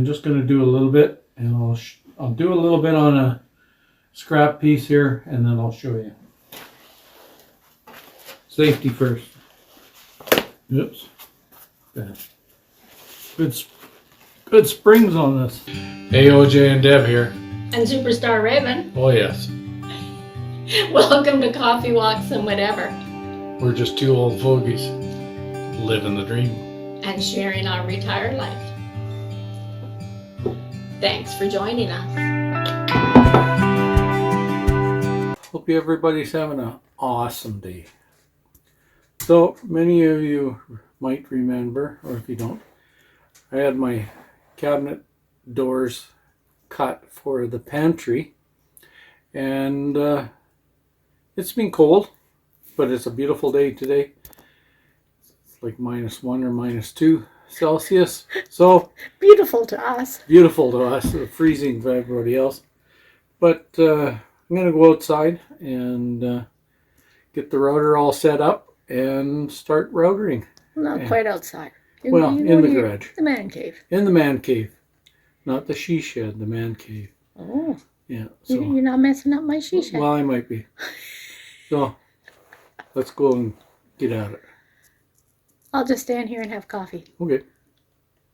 I'm just going to do a little bit, and I'll do a little bit on a scrap piece here, and then I'll show you. Safety first. Oops. Good springs on this. Hey, OJ and Deb here. And Superstar Raven. Oh yes. Welcome to Coffee Walks and Whatever. We're just two old fogies living the dream. And sharing our retired life. Thanks for joining us. Hope everybody's having an awesome day. So many of you might remember, or if you don't, I had my cabinet doors cut for the pantry, and it's been cold, but it's a beautiful day today. It's like -1 or -2 Celsius, so Beautiful to us. beautiful to us, freezing for everybody else. But I'm gonna go outside and get the router all set up and start routering. Not quite outside. In the garage. The man cave. In the man cave. Not the she shed, the man cave. Oh. Yeah. So, You're not messing up my she shed. well, I might be. So, let's go and get at it. I'll just stand here and have coffee. Okay.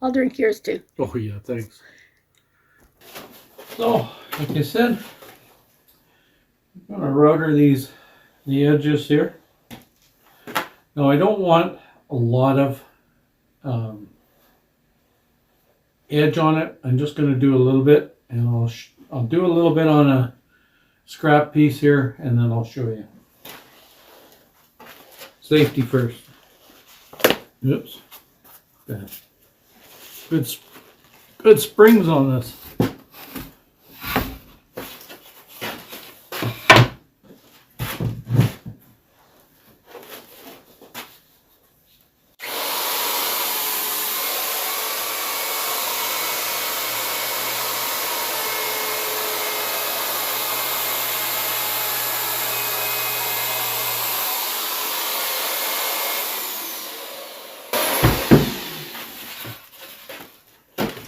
I'll drink yours too. Oh, yeah, thanks. So, like I said, I'm going to router the edges here. Now, I don't want a lot of edge on it. I'm just going to do a little bit, and I'll do a little bit on a scrap piece here, and then I'll show you. Safety first. Oops. Good springs on this.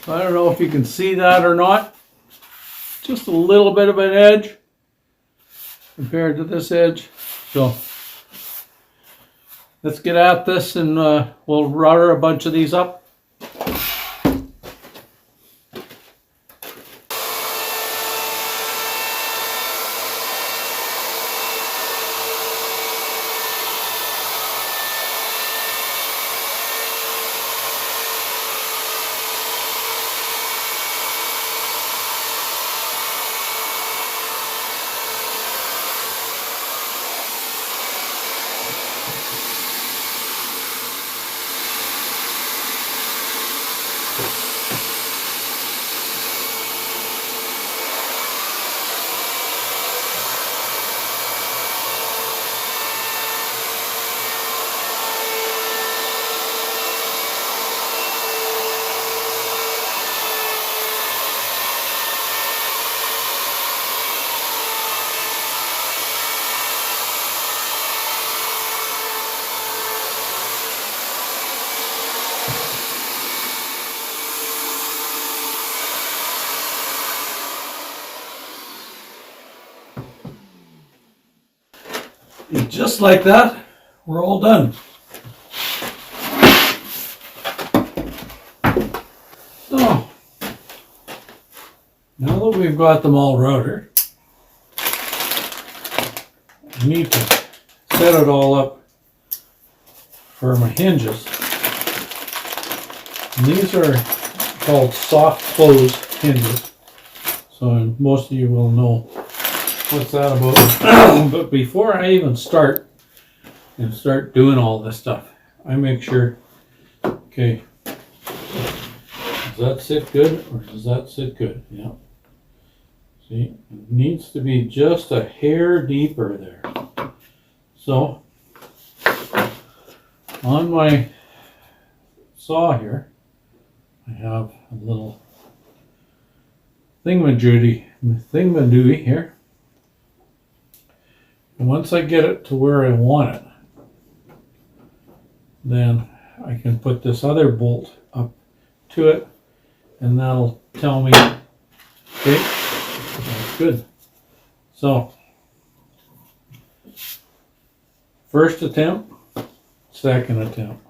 I don't know if you can see that or not. Just a little bit of an edge compared to this edge. So let's get at this, and we'll router a bunch of these up. And just like that, we're all done. So, now that we've got them all routed, I need to set it all up for my hinges. And these are called soft close hinges. So most of you will know what's that about. But before I even start doing all this stuff, I make sure, okay, does that sit good or does that sit good? Yeah. See, it needs to be just a hair deeper there. So on my saw here, I have a little thingamadooey here. And once I get it to where I want it, then I can put this other bolt up to it and that'll tell me, okay, that's good. So, first attempt, second attempt.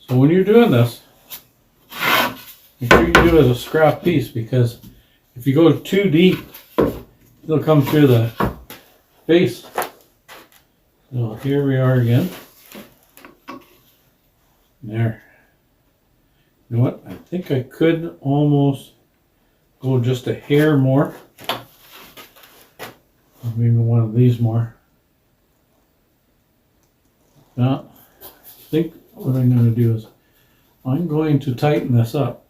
So when you're doing this, make sure you do it as a scrap piece, because if you go too deep, it'll come through the face. So here we are again. There. You know what? I think I could almost go just a hair more. Maybe one of these more. Now, I think what I'm going to do is I'm going to tighten this up,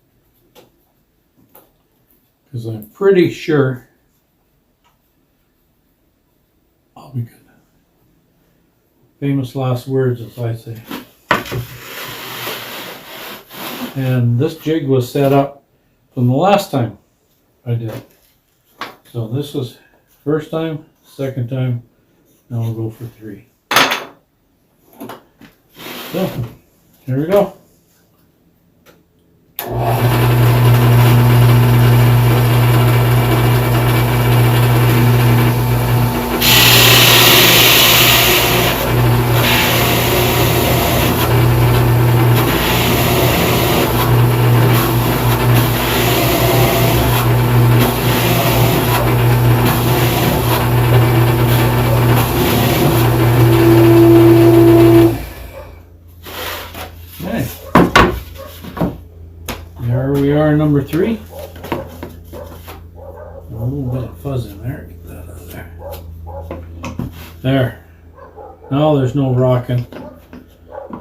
because I'm pretty sure I'll be good. Famous last words, as I say. And this jig was set up from the last time I did it. So this is first time, second time, now we'll go for 3. So, here we go. Okay. There we are, number 3. A little bit of fuzz in there. Get that out of there. There. Now there's no rocking.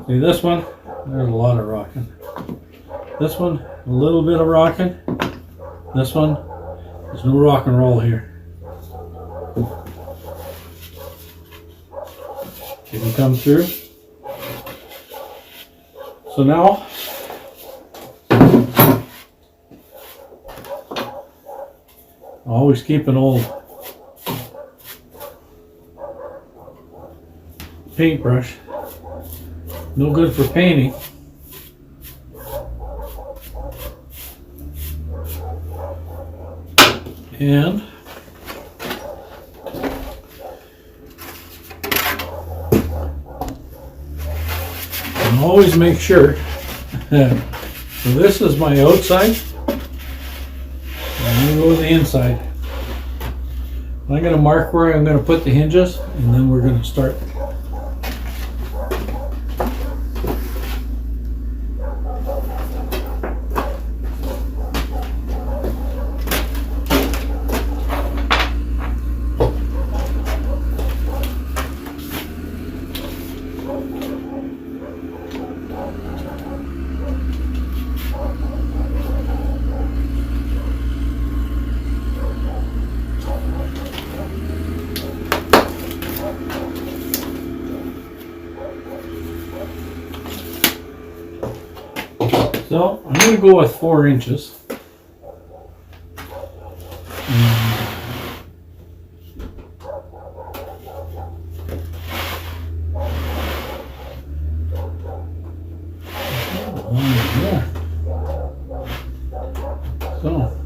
See this one? There's a lot of rocking. This one, a little bit of rocking. This one, there's no rock and roll here. Did you come through? So now, always keep an old paintbrush. No good for painting. And always make sure. So this is my outside. I'm going to go to the inside. I'm going to mark where I'm going to put the hinges, and then we're going to start. So I'm going to go with 4 inches. So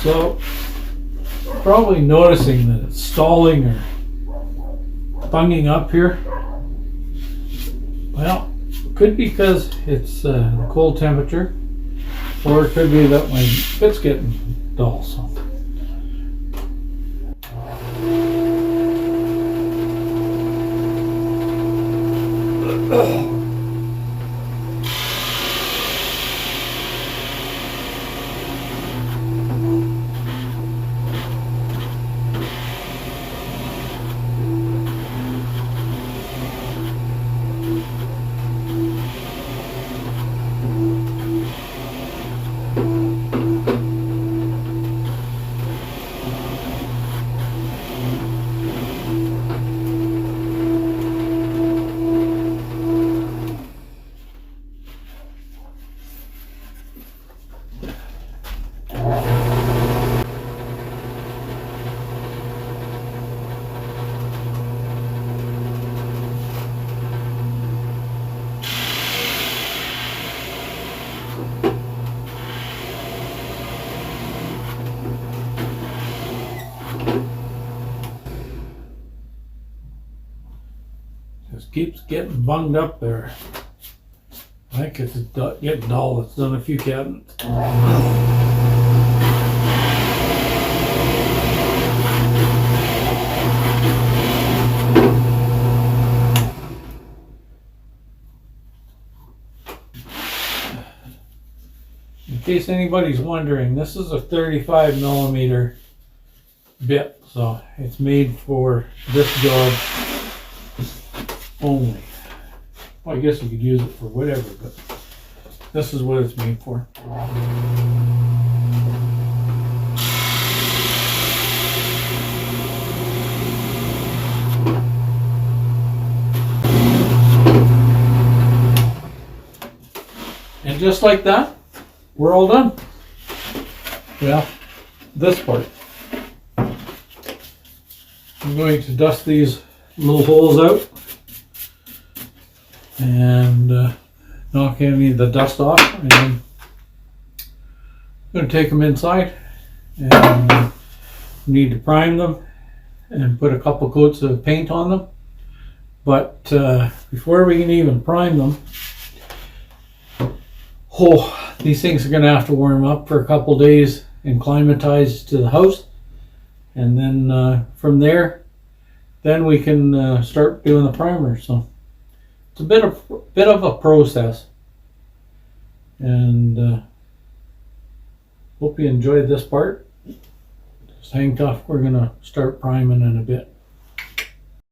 So, probably noticing that it's stalling or bunging up here. Well, it could be because it's the cold temperature, or it could be that my bit's getting dull. So. Just keeps getting bunged up there. I think it's getting dull. It's done a few cabinets. In case anybody's wondering, this is a 35 millimeter bit, so it's made for this job only. Well, I guess you could use it for whatever, but this is what it's made for. And just like that, we're all done. Well, this part. I'm going to dust these little holes out and knock any of the dust off, and then I'm going to take them inside and need to prime them and put a couple coats of paint on them. But before we can even prime them, these things are going to have to warm up for a couple days and climatize to the house, and then from there, then we can start doing the primer. So it's a bit of a process, and hope you enjoyed this part. Just hang tough. We're going to start priming in a bit.